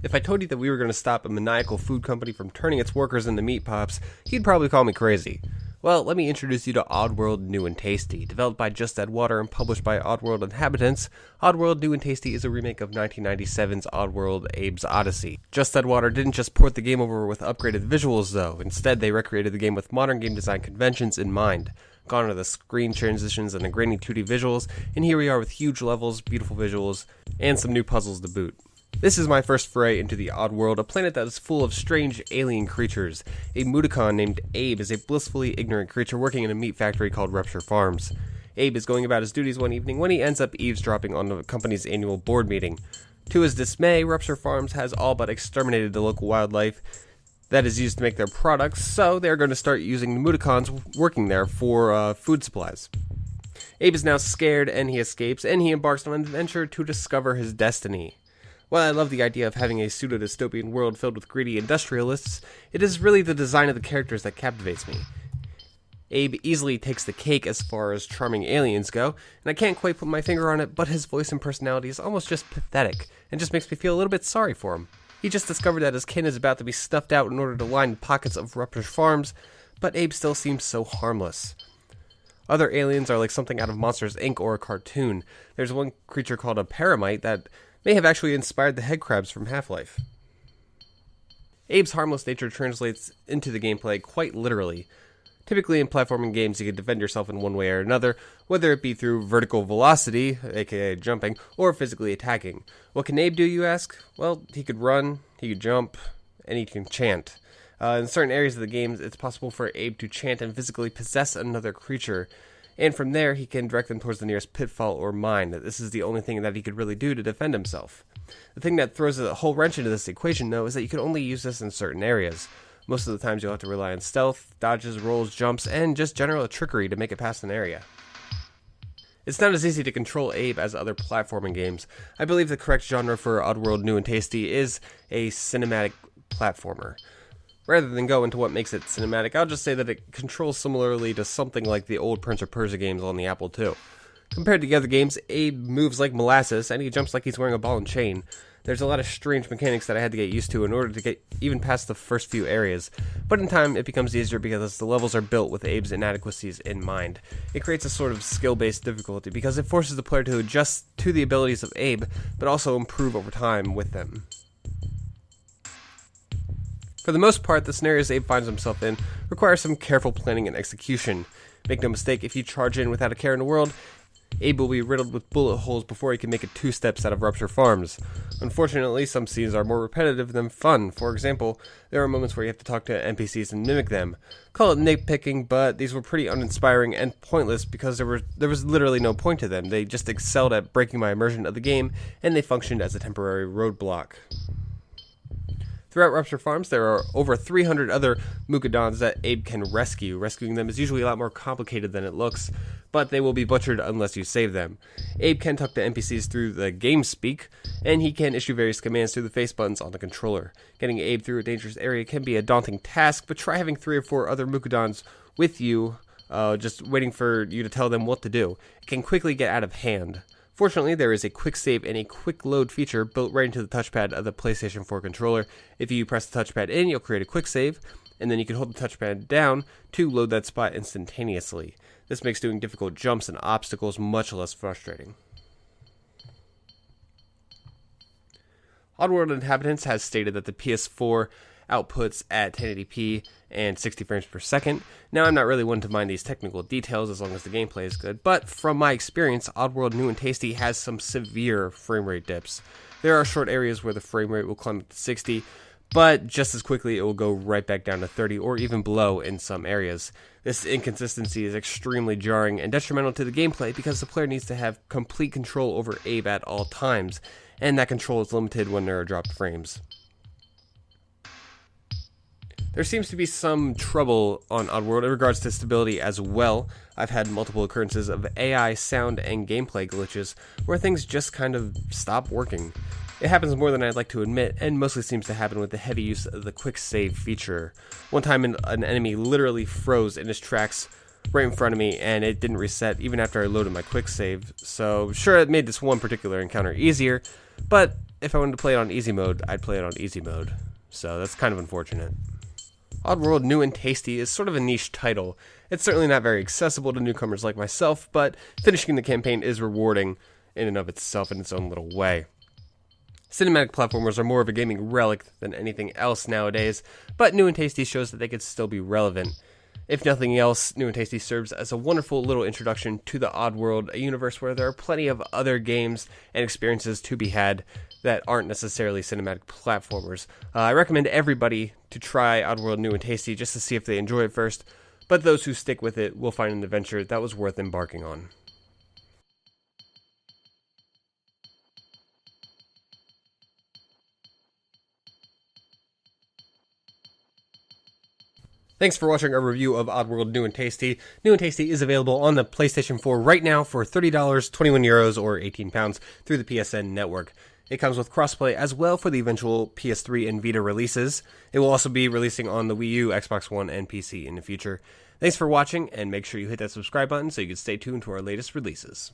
If I told you that we were going to stop a maniacal food company from turning its workers into meat pups, you'd probably call me crazy. Well, let me introduce you to Oddworld New and Tasty. Developed by Just Add Water and published by Oddworld Inhabitants, Oddworld New and Tasty is a remake of 1997's Oddworld Abe's Odyssey. Just Add Water didn't just port the game over with upgraded visuals though, instead they recreated the game with modern game design conventions in mind. Gone are the screen transitions and the grainy 2D visuals, and here we are with huge levels, beautiful visuals, and some new puzzles to boot. This is my first foray into the Oddworld, a planet that is full of strange alien creatures. A Mudokon named Abe is a blissfully ignorant creature working in a meat factory called Rupture Farms. Abe is going about his duties one evening when he ends up eavesdropping on the company's annual board meeting. To his dismay, Rupture Farms has all but exterminated the local wildlife that is used to make their products, so they're going to start using the Mudokons working there for food supplies. Abe is now scared and he escapes, and he embarks on an adventure to discover his destiny. While I love the idea of having a pseudo-dystopian world filled with greedy industrialists, it is really the design of the characters that captivates me. Abe easily takes the cake as far as charming aliens go, and I can't quite put my finger on it, but his voice and personality is almost just pathetic, and just makes me feel a little bit sorry for him. He just discovered that his kin is about to be stuffed out in order to line the pockets of Rupture Farms, but Abe still seems so harmless. Other aliens are like something out of Monsters, Inc. or a cartoon. There's one creature called a Paramite that may have actually inspired the headcrabs from Half-Life. Abe's harmless nature translates into the gameplay quite literally. Typically in platforming games you can defend yourself in one way or another, whether it be through vertical velocity, aka jumping, or physically attacking. What can Abe do, you ask? Well, he could run, he could jump, and he can chant. In certain areas of the game, it's possible for Abe to chant and physically possess another creature, and from there he can direct them towards the nearest pitfall or mine. This is the only thing that he could really do to defend himself. The thing that throws a whole wrench into this equation, though, is that you can only use this in certain areas. Most of the times you'll have to rely on stealth, dodges, rolls, jumps, and just general trickery to make it past an area. It's not as easy to control Abe as other platforming games. I believe the correct genre for Oddworld New and Tasty is a cinematic platformer. Rather than go into what makes it cinematic, I'll just say that it controls similarly to something like the old Prince of Persia games on the Apple II. Compared to the other games, Abe moves like molasses, and he jumps like he's wearing a ball and chain. There's a lot of strange mechanics that I had to get used to in order to get even past the first few areas, but in time it becomes easier because the levels are built with Abe's inadequacies in mind. It creates a sort of skill-based difficulty because it forces the player to adjust to the abilities of Abe, but also improve over time with them. For the most part, the scenarios Abe finds himself in require some careful planning and execution. Make no mistake, if you charge in without a care in the world, Abe will be riddled with bullet holes before he can make it 2 steps out of Rupture Farms. Unfortunately, some scenes are more repetitive than fun. For example, there are moments where you have to talk to NPCs and mimic them. Call it nitpicking, but these were pretty uninspiring and pointless because there was literally no point to them. They just excelled at breaking my immersion of the game, and they functioned as a temporary roadblock. Throughout Rupture Farms, there are over 300 other Mudokons that Abe can rescue. Rescuing them is usually a lot more complicated than it looks, but they will be butchered unless you save them. Abe can talk to NPCs through the game speak, and he can issue various commands through the face buttons on the controller. Getting Abe through a dangerous area can be a daunting task, but try having 3 or 4 other Mudokons with you, just waiting for you to tell them what to do. It can quickly get out of hand. Fortunately, there is a quick save and a quick load feature built right into the touchpad of the PlayStation 4 controller. If you press the touchpad in, you'll create a quick save, and then you can hold the touchpad down to load that spot instantaneously. This makes doing difficult jumps and obstacles much less frustrating. Oddworld Inhabitants has stated that the PS4 outputs at 1080p and 60 frames per second. Now, I'm not really one to mind these technical details as long as the gameplay is good, but from my experience, Oddworld New and Tasty has some severe frame rate dips. There are short areas where the frame rate will climb up to 60, but just as quickly it will go right back down to 30 or even below in some areas. This inconsistency is extremely jarring and detrimental to the gameplay because the player needs to have complete control over Abe at all times, and that control is limited when there are dropped frames. There seems to be some trouble on Oddworld in regards to stability as well. I've had multiple occurrences of AI, sound, and gameplay glitches where things just kind of stop working. It happens more than I'd like to admit, and mostly seems to happen with the heavy use of the quick save feature. One time an enemy literally froze in his tracks right in front of me, and it didn't reset even after I loaded my quick save. So sure, it made this one particular encounter easier, but if I wanted to play it on easy mode, I'd play it on easy mode. So that's kind of unfortunate. Oddworld New and Tasty is sort of a niche title. It's certainly not very accessible to newcomers like myself, but finishing the campaign is rewarding in and of itself in its own little way. Cinematic platformers are more of a gaming relic than anything else nowadays, but New and Tasty shows that they could still be relevant. If nothing else, New and Tasty serves as a wonderful little introduction to the Oddworld, a universe where there are plenty of other games and experiences to be had that aren't necessarily cinematic platformers. I recommend everybody to try Oddworld New and Tasty just to see if they enjoy it first, but those who stick with it will find an adventure that was worth embarking on. Thanks for watching our review of Oddworld New and Tasty. New and Tasty is available on the PlayStation 4 right now for $30, 21 euros, or 18 pounds through the PSN network. It comes with crossplay as well for the eventual PS3 and Vita releases. It will also be releasing on the Wii U, Xbox One, and PC in the future. Thanks for watching, and make sure you hit that subscribe button so you can stay tuned to our latest releases.